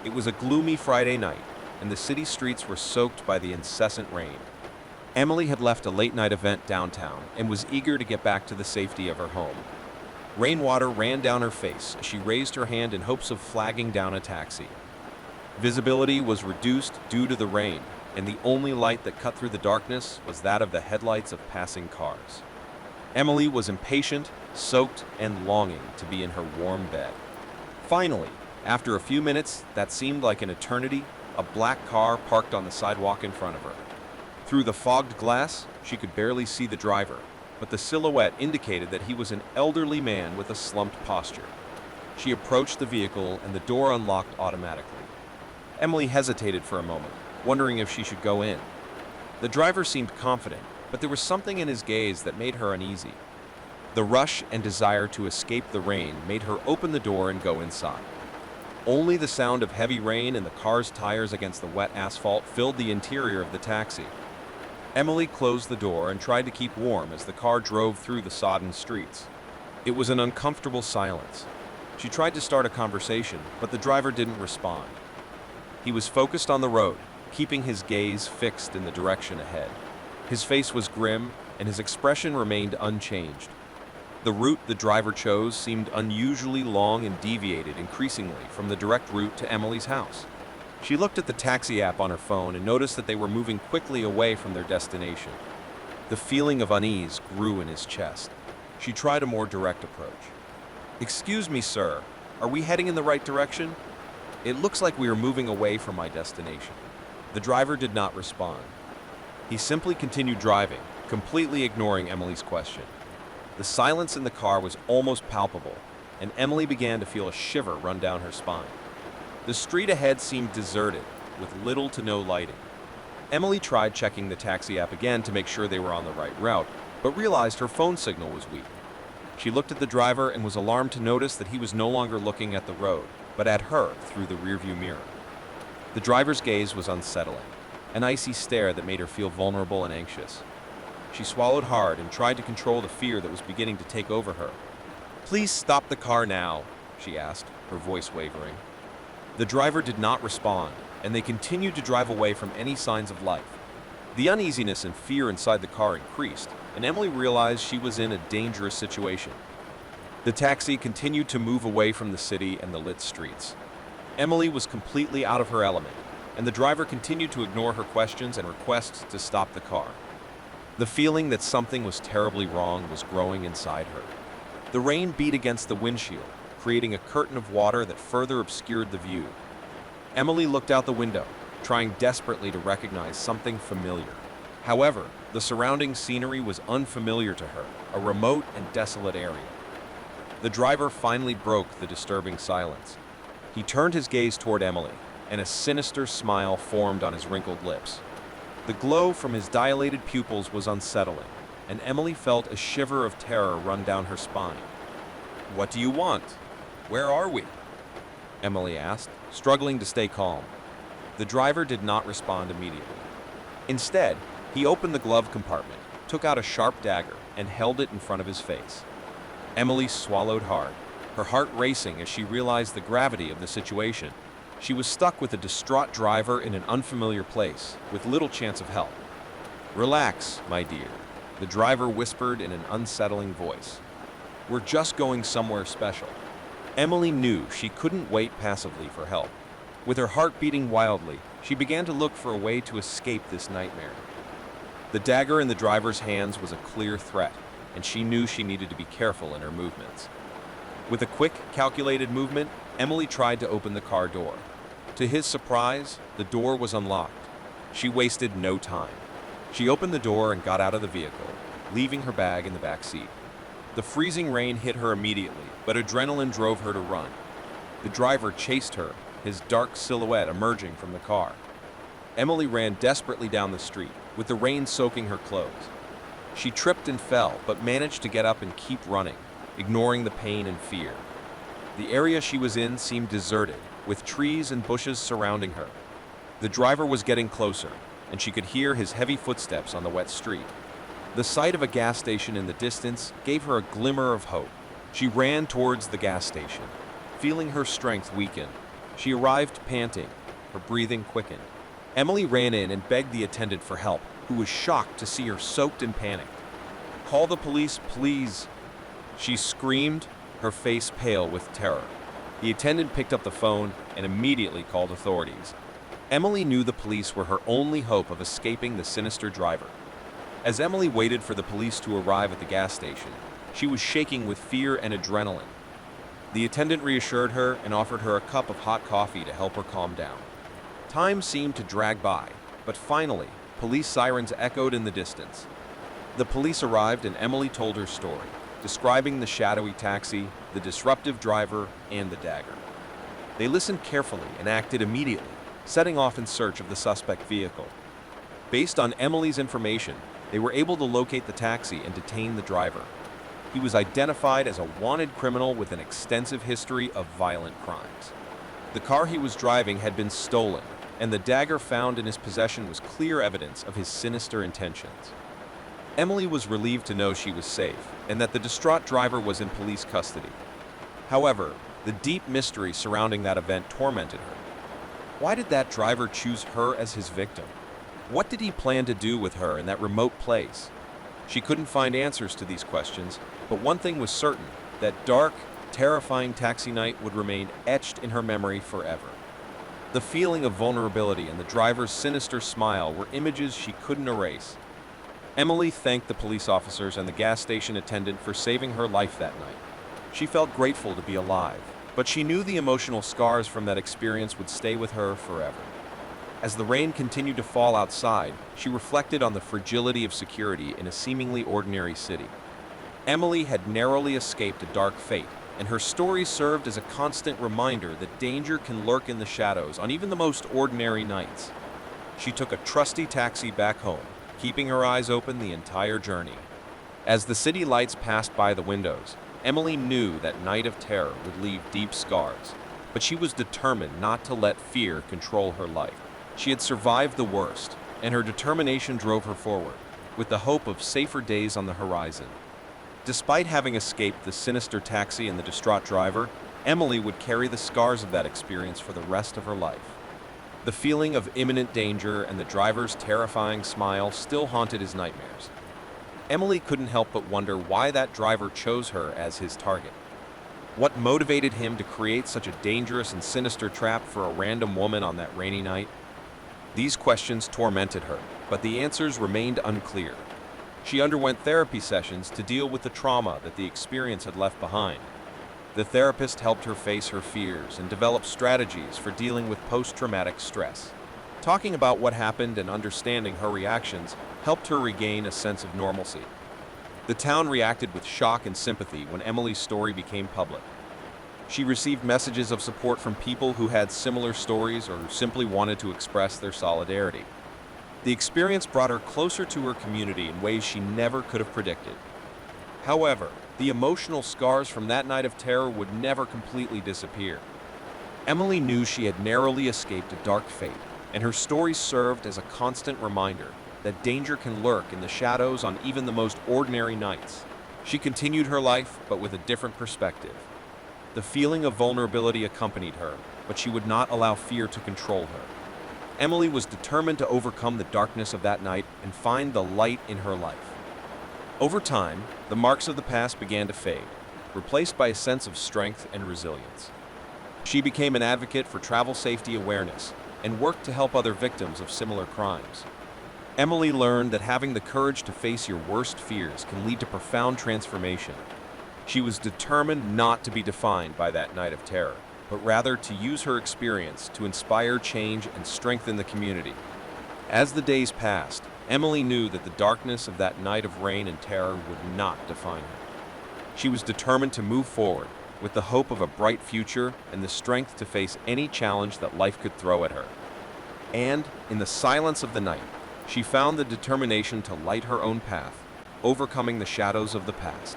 It was a gloomy Friday night, and the city streets were soaked by the incessant rain. Emily had left a late-night event downtown and was eager to get back to the safety of her home. Rainwater ran down her face as she raised her hand in hopes of flagging down a taxi. Visibility was reduced due to the rain, and the only light that cut through the darkness was that of the headlights of passing cars. Emily was impatient, soaked, and longing to be in her warm bed. Finally, after a few minutes that seemed like an eternity, a black car parked on the sidewalk in front of her. Through the fogged glass, she could barely see the driver, but the silhouette indicated that he was an elderly man with a slumped posture. She approached the vehicle and the door unlocked automatically. Emily hesitated for a moment, wondering if she should go in. The driver seemed confident, but there was something in his gaze that made her uneasy. The rush and desire to escape the rain made her open the door and go inside. Only the sound of heavy rain and the car's tires against the wet asphalt filled the interior of the taxi. Emily closed the door and tried to keep warm as the car drove through the sodden streets. It was an uncomfortable silence. She tried to start a conversation, but the driver didn't respond. He was focused on the road, keeping his gaze fixed in the direction ahead. His face was grim, and his expression remained unchanged. The route the driver chose seemed unusually long and deviated increasingly from the direct route to Emily's house. She looked at the taxi app on her phone and noticed that they were moving quickly away from their destination. The feeling of unease grew in his chest. She tried a more direct approach. "Excuse me, sir. Are we heading in the right direction? It looks like we are moving away from my destination." The driver did not respond. He simply continued driving, completely ignoring Emily's question. The silence in the car was almost palpable, and Emily began to feel a shiver run down her spine. The street ahead seemed deserted, with little to no lighting. Emily tried checking the taxi app again to make sure they were on the right route, but realized her phone signal was weak. She looked at the driver and was alarmed to notice that he was no longer looking at the road, but at her through the rearview mirror. The driver's gaze was unsettling, an icy stare that made her feel vulnerable and anxious. She swallowed hard and tried to control the fear that was beginning to take over her. "Please stop the car now," she asked, her voice wavering. The driver did not respond, and they continued to drive away from any signs of life. The uneasiness and fear inside the car increased, and Emily realized she was in a dangerous situation. The taxi continued to move away from the city and the lit streets. Emily was completely out of her element, and the driver continued to ignore her questions and requests to stop the car. The feeling that something was terribly wrong was growing inside her. The rain beat against the windshield, creating a curtain of water that further obscured the view. Emily looked out the window, trying desperately to recognize something familiar. However, the surrounding scenery was unfamiliar to her, a remote and desolate area. The driver finally broke the disturbing silence. He turned his gaze toward Emily, and a sinister smile formed on his wrinkled lips. The glow from his dilated pupils was unsettling, and Emily felt a shiver of terror run down her spine. "What do you want? Where are we?" Emily asked, struggling to stay calm. The driver did not respond immediately. Instead, he opened the glove compartment, took out a sharp dagger, and held it in front of his face. Emily swallowed hard, her heart racing as she realized the gravity of the situation. She was stuck with a distraught driver in an unfamiliar place, with little chance of help. "Relax, my dear," the driver whispered in an unsettling voice. "We're just going somewhere special." Emily knew she couldn't wait passively for help. With her heart beating wildly, she began to look for a way to escape this nightmare. The dagger in the driver's hands was a clear threat, and she knew she needed to be careful in her movements. With a quick, calculated movement, Emily tried to open the car door. To his surprise, the door was unlocked. She wasted no time. She opened the door and got out of the vehicle, leaving her bag in the back seat. The freezing rain hit her immediately, but adrenaline drove her to run. The driver chased her, his dark silhouette emerging from the car. Emily ran desperately down the street, with the rain soaking her clothes. She tripped and fell, but managed to get up and keep running, ignoring the pain and fear. The area she was in seemed deserted, with trees and bushes surrounding her. The driver was getting closer, and she could hear his heavy footsteps on the wet street. The sight of a gas station in the distance gave her a glimmer of hope. She ran towards the gas station, feeling her strength weaken. She arrived panting, her breathing quickened. Emily ran in and begged the attendant for help, who was shocked to see her soaked and panicked. "Call the police, please," she screamed, her face pale with terror. The attendant picked up the phone and immediately called authorities. Emily knew the police were her only hope of escaping the sinister driver. As Emily waited for the police to arrive at the gas station, she was shaking with fear and adrenaline. The attendant reassured her and offered her a cup of hot coffee to help her calm down. Time seemed to drag by, but finally, police sirens echoed in the distance. The police arrived and Emily told her story, describing the shadowy taxi, the disruptive driver, and the dagger. They listened carefully and acted immediately, setting off in search of the suspect vehicle. Based on Emily's information, they were able to locate the taxi and detain the driver. He was identified as a wanted criminal with an extensive history of violent crimes. The car he was driving had been stolen, and the dagger found in his possession was clear evidence of his sinister intentions. Emily was relieved to know she was safe, and that the distraught driver was in police custody. However, the deep mystery surrounding that event tormented her. Why did that driver choose her as his victim? What did he plan to do with her in that remote place? She couldn't find answers to these questions, but one thing was certain, that dark, terrifying taxi night would remain etched in her memory forever. The feeling of vulnerability and the driver's sinister smile were images she couldn't erase. Emily thanked the police officers and the gas station attendant for saving her life that night. She felt grateful to be alive, but she knew the emotional scars from that experience would stay with her forever. As the rain continued to fall outside, she reflected on the fragility of security in a seemingly ordinary city. Emily had narrowly escaped a dark fate, and her story served as a constant reminder that danger can lurk in the shadows on even the most ordinary nights. She took a trusty taxi back home, keeping her eyes open the entire journey. As the city lights passed by the windows, Emily knew that night of terror would leave deep scars, but she was determined not to let fear control her life. She had survived the worst, and her determination drove her forward, with the hope of safer days on the horizon. Despite having escaped the sinister taxi and the distraught driver, Emily would carry the scars of that experience for the rest of her life. The feeling of imminent danger and the driver's terrifying smile still haunted his nightmares. Emily couldn't help but wonder why that driver chose her as his target. What motivated him to create such a dangerous and sinister trap for a random woman on that rainy night? These questions tormented her, but the answers remained unclear. She underwent therapy sessions to deal with the trauma that the experience had left behind. The therapist helped her face her fears and develop strategies for dealing with post-traumatic stress. Talking about what happened and understanding her reactions helped her regain a sense of normalcy. The town reacted with shock and sympathy when Emily's story became public. She received messages of support from people who had similar stories or who simply wanted to express their solidarity. The experience brought her closer to her community in ways she never could have predicted. However, the emotional scars from that night of terror would never completely disappear. Emily knew she had narrowly escaped a dark fate, and her story served as a constant reminder that danger can lurk in the shadows on even the most ordinary nights. She continued her life, but with a different perspective. The feeling of vulnerability accompanied her, but she would not allow fear to control her. Emily was determined to overcome the darkness of that night and find the light in her life. Over time, the marks of the past began to fade, replaced by a sense of strength and resilience. She became an advocate for travel safety awareness and worked to help other victims of similar crimes. Emily learned that having the courage to face your worst fears can lead to profound transformation. She was determined not to be defined by that night of terror, but rather to use her experience to inspire change and strengthen the community. As the days passed, Emily knew that the darkness of that night of rain and terror would not define her. She was determined to move forward, with the hope of a bright future and the strength to face any challenge that life could throw at her. And, in the silence of the night, she found the determination to light her own path, overcoming the shadows of the past.